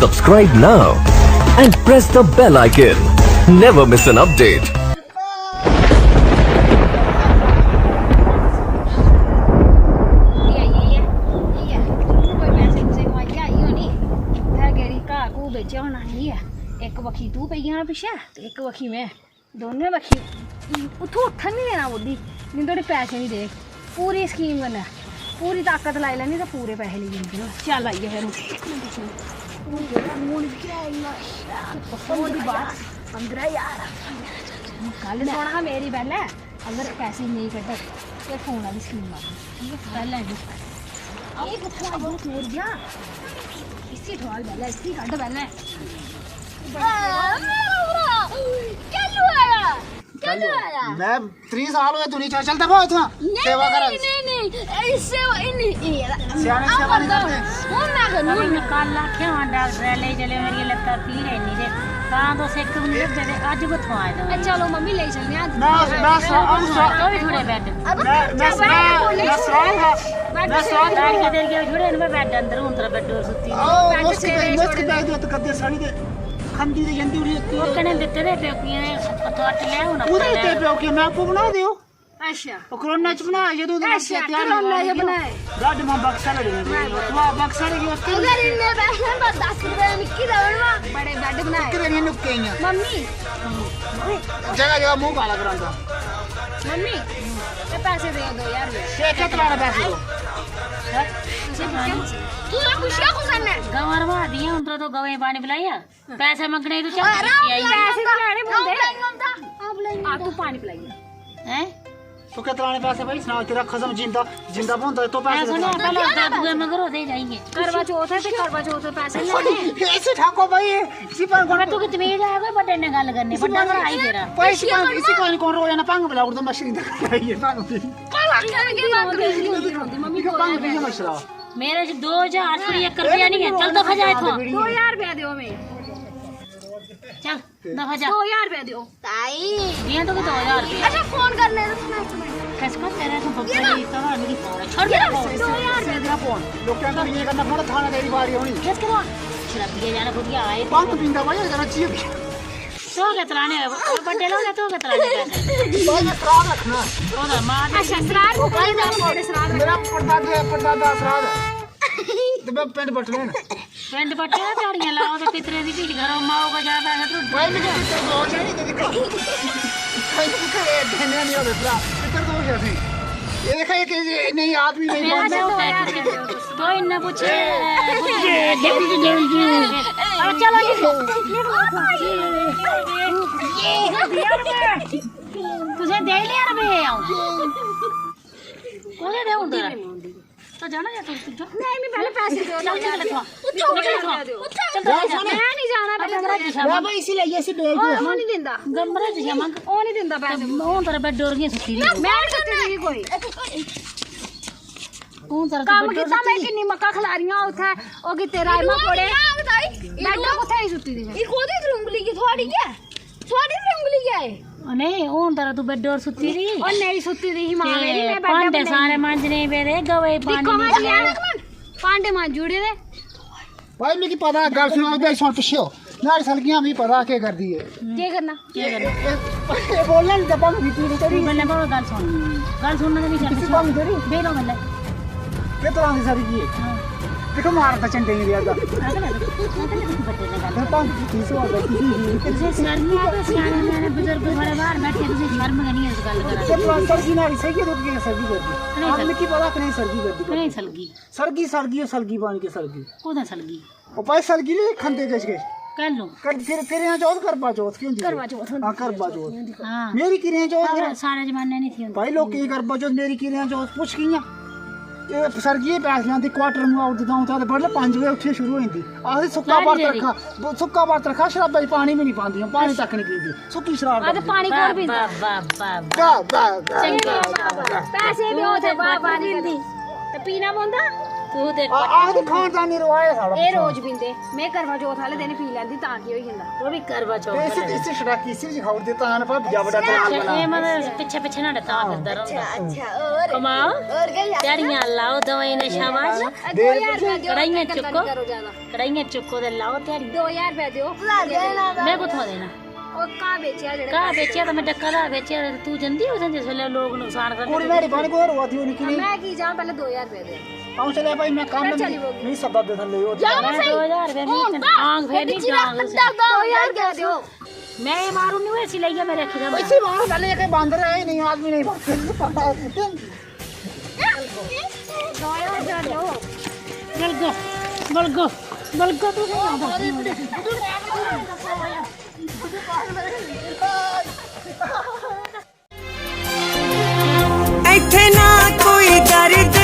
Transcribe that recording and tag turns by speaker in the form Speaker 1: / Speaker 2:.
Speaker 1: Subscribe now and press the bell icon. Never miss an update.
Speaker 2: एक वखी तू पे गया पिछे एक वखी मैं दोनों वखी उठो उठन नहीं देना बुद्धि नहीं थोड़े पैसे नहीं दे पूरी स्कीम करना पूरी ताकत लाई लेनी तो पूरे पैसे ले लेंगे चल आइए फिर कल सोना मेरी पहले अगर पैसे नहीं कटे फिर फोन वाली स्कीम मार ठीक है पहले इसी ठवाल पहले इसी कट पहले
Speaker 3: मैं 3 साल हुए तू नहीं चलता बहुत था सेवा कर
Speaker 2: नहीं इससे
Speaker 3: सियाने सेवा नहीं करते
Speaker 4: मैं कल आखे डॉक्टर ले चले मेरी लत्ता पीड़ है नहीं कहां तो सिक मुझे दे आज को थवा दो
Speaker 2: चलो मम्मी ले चलने आज
Speaker 4: तो भी थोड़े बेड मैं सो दाई के देर के थोड़े में बेड अंदर उंतर बेड और सुती
Speaker 3: उसके बैग दे तो कदे साड़ी दे खंदी दे जंदी उड़ी
Speaker 4: वो कने देते रे पेकियां पतवाट ले होना
Speaker 3: उधर ते पेकियां मैं आपको बना दियो
Speaker 2: अच्छा
Speaker 3: कोरोना च बना ये तो
Speaker 2: तैयार ये बनाए
Speaker 3: गाड में बक्सा ले तू बक्सा ले उसके
Speaker 2: अगर इनमें पैसे बस 10 रुपए निक्की दवड़वा बड़े बेड बनाए
Speaker 3: कितने नुक्के हैं
Speaker 2: मम्मी
Speaker 3: जगह जगह मुंह काला करांदा
Speaker 2: मम्मी ये पैसे दे 2000 रुपए
Speaker 3: कितना पैसे दो
Speaker 2: तू ना खुशियां को करना
Speaker 4: गवरवा दिया उंतर तो गवे पानी पिलाया पैसे मंगने तो चल
Speaker 2: पैसे तो लेने पड़ते आ तू पानी पिलाइए
Speaker 4: हैं
Speaker 3: तो कितना पैसे भाई सुना तेरा खसम जिंदा जिंदा बनता तो पैसे
Speaker 4: सुनो पहले दादू मगर दे जाएंगे
Speaker 2: करवा चौथ है ते करवा चौथ पे पैसे लेने
Speaker 3: ऐसे ठाको भाई सिपाही
Speaker 4: मैं तू कितनी है कोई बड़े ने गल करनी बड़ा भरा आई तेरा
Speaker 3: पैसे इसी कौन रोया ना पंग बला उड़ मशीन तक ये पंग
Speaker 2: मम्मी को
Speaker 3: पंग भी मशरा
Speaker 4: मेरे 2000 रुपया 1 रुपया नहीं है चल दफा जाए तो
Speaker 2: 2000 रुपया दियो मैं
Speaker 4: चल दफा जा
Speaker 2: 2000 रुपया दियो ताई
Speaker 4: दिया तो 2000 रुपया
Speaker 2: अच्छा फोन करने दो
Speaker 4: किसको तेरे को बकरी तो मेरी छोड़ दे
Speaker 2: 2000 रुपया दियो फोन
Speaker 3: लोग कहता ये करना पड़ा थाना तेरी बारी होनी
Speaker 4: किस करो शराबिया जाना खुद आए
Speaker 3: पंग पिंदा भाई जरा चीज
Speaker 4: तो कितना ने बड़े लोग तो कितना ने
Speaker 3: भाई श्राद्ध रखना
Speaker 4: ओदा मां
Speaker 2: अच्छा श्राद्ध को कोई ना श्राद्ध
Speaker 3: मेरा पड़दादा श्राद्ध तो मैं पेंट बट लेना
Speaker 4: पेंट बटे झाड़ियां लाओ तो कितने दी भीड़ घरों माओ का ज्यादा है तो
Speaker 3: भाई मुझे दो चाहिए तो दिखा भाई करे देने नहीं होता इधर दो चाहिए ये देखा ये नहीं आदमी नहीं
Speaker 4: तो इन्ना पूछे चलो तुझे दे लिया रुपये कोने दे उधर तो जाना या तू
Speaker 2: नहीं मैं पहले पैसे दो
Speaker 4: चल चल
Speaker 2: मैं नहीं जाना पहले
Speaker 3: मैं भाई इसी लिए ऐसे भेज दिया
Speaker 2: वो नहीं दिंदा
Speaker 4: गमरे दिया मंग
Speaker 2: वो नहीं दिंदा पैसे
Speaker 4: ਉਹ ਤੇਰੇ ਬੈਡ ਡੋਰ ਗਈ ਸੁੱਤੀ ਰਹੀ
Speaker 2: मैं सत्ते दी कोई
Speaker 4: ਉਹ ਤੇਰੇ
Speaker 2: काम किता मैं किन्नी मक्का खिलारियां उथे ओ की तेरा इमा पड़े बेड कोथे ही सुत्ती दी ई कोदी ਉਂਗਲੀ की थोड़ी क्या थोड़ी ਉਂਗਲੀ क्या है
Speaker 4: ਨਹੀਂ ਉਹ ਤੇਰਾ ਤੂੰ ਬੈਡ ਡੋਰ ਸੁੱਤੀ ਰਹੀ
Speaker 2: ओ नहीं सुत्ती दी मां मेरी मैं बेड
Speaker 4: ਪਾਂਡੇ ਸਾਰੇ ਮਾਂਜਨੇ ਵੇਰੇ ਗਵੇ ਪਾਣੀ
Speaker 2: पांडे मां जुड़े दे
Speaker 3: भाई मेरी पता गल सुनो भाई सुन पीछे हो नारी सलगियां भी पता क्या कर दी है
Speaker 2: क्या करना
Speaker 4: ਕੀ ਕਰਨਾ
Speaker 3: ये बोलना नहीं दबा भी तू तेरी
Speaker 4: ਬੱਲੇ ਬਾਬਾ ਗੱਲ ਸੁਣਨ ਦੇ ਨਹੀਂ
Speaker 3: किसी काम तेरी
Speaker 4: ਦੇ ਲੋ ਬੱਲੇ
Speaker 3: के तरह की सारी की है देखो मारता चंडे नहीं दिया
Speaker 4: ਬੱਟੇ ਨੇ ਗੱਲ
Speaker 3: था पंग 30 हो गई
Speaker 4: ਤੁਸੀਂ ਸ਼ਰਮੀ ਆ ਤੇ ਸਿਆਣੇ ਨੇ ਬਜ਼ੁਰਗ ਬੜੇ ਬਾਹਰ ਬੈਠੇ ਤੁਸੀਂ ਸ਼ਰਮ ਨਹੀਂ ਇਸ ਗੱਲ ਕਰਾਂ
Speaker 3: के सरगी नारी सही है रुक गई सरगी कर दी आपने की पता नहीं सरगी कर दी
Speaker 4: ਨਹੀਂ ਸਲਗੀ
Speaker 3: सरगी सरगी और सलगी बन के सरगी
Speaker 4: ਕੋਦਾ ਸਲਗੀ
Speaker 3: और भाई सरगी ले खंदे गज गए
Speaker 4: ਕਹਿ ਲੋ
Speaker 3: कर फिर यहाँ चौथ करबा चौथ क्यों
Speaker 2: करवा चौथ
Speaker 3: हां करबा चौथ
Speaker 4: ਹਾਂ
Speaker 3: मेरी किरियां चौथ
Speaker 4: ਸਾਰੇ ਜਮਾਨੇ ਨਹੀਂ ਸੀ
Speaker 3: भाई लोग की करबा चौथ मेरी किरियां चौथ पूछ गईयां ये सरगी पैसे दी क्वार्टर में आउट दाऊं तो बड़े 5 बजे उठे शुरू होंदी आखिर सुक्का बात रखा शराब भाई पानी में नहीं पांदी पानी तक नहीं पींदी सुक्की शराब
Speaker 2: आ तो पानी कोण पींदा
Speaker 3: चंगा
Speaker 2: पैसे दियो थे बाबा दी ते पीना पौंदा
Speaker 4: ਤੂੰ ਤੇ
Speaker 3: ਆਹ ਤੇ ਖਾਨਦਾਨੀ ਰਵਾਇਤ ਸਾਡਾ
Speaker 2: ਇਹ ਰੋਜ਼ ਪੀਂਦੇ ਮੈਂ ਕਰਵਾਚੌਥ ਵਾਲੇ ਦਿਨ ਪੀ ਲੈਂਦੀ ਤਾਂ ਕੀ ਹੋਈ ਜਾਂਦਾ
Speaker 4: ਉਹ ਵੀ ਕਰਵਾ ਚੌਥ
Speaker 3: ਇਸੇ ਛੜਾ ਕਿਸੇ ਜੀ ਖਾਉ ਦੇ ਤਾਂ ਨਾ ਜਾ ਬੜਾ ਤਰਾਲ ਬਣਾ
Speaker 4: ਇਹ ਮਤਲਬ ਪਿੱਛੇ ਪਿੱਛੇ ਨਾ ਤਾਂ ਫਿਰਦਾ ਰਹਿੰਦਾ
Speaker 2: ਅੱਛਾ
Speaker 4: ਕਮਾ ਤਿਆਰੀਆਂ ਲਾਓ ਦੋਵੇਂ ਨੇ ਸ਼ਾਬਾਸ਼
Speaker 2: 2000 ਰੁਪਏ ਦਿਓ
Speaker 4: ਕੜਾਈਆਂ
Speaker 2: ਗੱਲਾਂ
Speaker 4: ਚੁੱਕੋ।
Speaker 2: ਨੀ ਕਰੋ ਜ਼ਿਆਦਾ
Speaker 4: ਕੜਾਈਆਂ ਚੁੱਕੋ ਤੇ ਲਾਓ ਤਿਆਰੀ
Speaker 2: 2000 ਰੁਪਏ ਦਿਓ
Speaker 4: ਮੈਂ ਕਿੱਥੋਂ ਦੇਣਾ
Speaker 2: ਉਹ ਕਾ ਵੇਚਿਆ ਜਿਹੜੇ
Speaker 4: ਕਾ ਵੇਚਿਆ ਤਾਂ ਮੈਂ ਡੱਕਾ ਦਾ ਵੇਚਿਆ ਤੇ ਤੂੰ ਜੰਦੀ ਹੋ ਜਾਂਦੀ ਜਿਸ ਲੋਕ ਨੁਕਸਾਨ
Speaker 3: ਕੁੜੀ
Speaker 4: ਕਰਦੇ
Speaker 3: ਮੇਰੀ ਬਣ ਕੋ ਰਵਾਦੀ ਹੋਣੀ ਕਿ ਨਹੀਂ
Speaker 2: ਮੈਂ ਕੀ ਜਾ ਪਹਿਲੇ 2000 ਰੁਪਏ ਦੇ
Speaker 3: ਆਉਂ ਚਲੇ ਭਾਈ ਮੈਂ ਕੰਮ
Speaker 2: ਚਲੀ ਹੋਗੀ।
Speaker 3: ਨਹੀਂ ਸਬਬ ਦੇ ਥੱਲੇ ਉਹ
Speaker 4: ਮੈਂ 2000 ਰੁਪਏ ਨਹੀਂ ਆਂਗ ਫੇਰ ਨਹੀਂ ਜਾਂਗ
Speaker 2: 2000 ਦੇ ਦਿਓ
Speaker 4: ਮੈਂ ਮਾਰੂ ਨਹੀਂ ਹੋਏ ਸੀ ਲਈਆ ਮੇਰੇ ਰੱਖੀ ਦਾ
Speaker 3: ਇਸੇ ਮਾਰ ਥੱਲੇ ਕੇ ਬੰਦ ਰਹੇ ਨਹੀਂ ਆਦਮੀ ਨਹੀਂ
Speaker 2: 2000 ਦੇ ਦਿਓ
Speaker 4: ਗਲਗੋ ਗਲਗੋ ਗਲਗੋ ਤੂੰ ਕਿਉਂ ਆਉਂਦਾ
Speaker 5: ਇੱਥੇ ਨਾ ਕੋਈ ਦਰਦ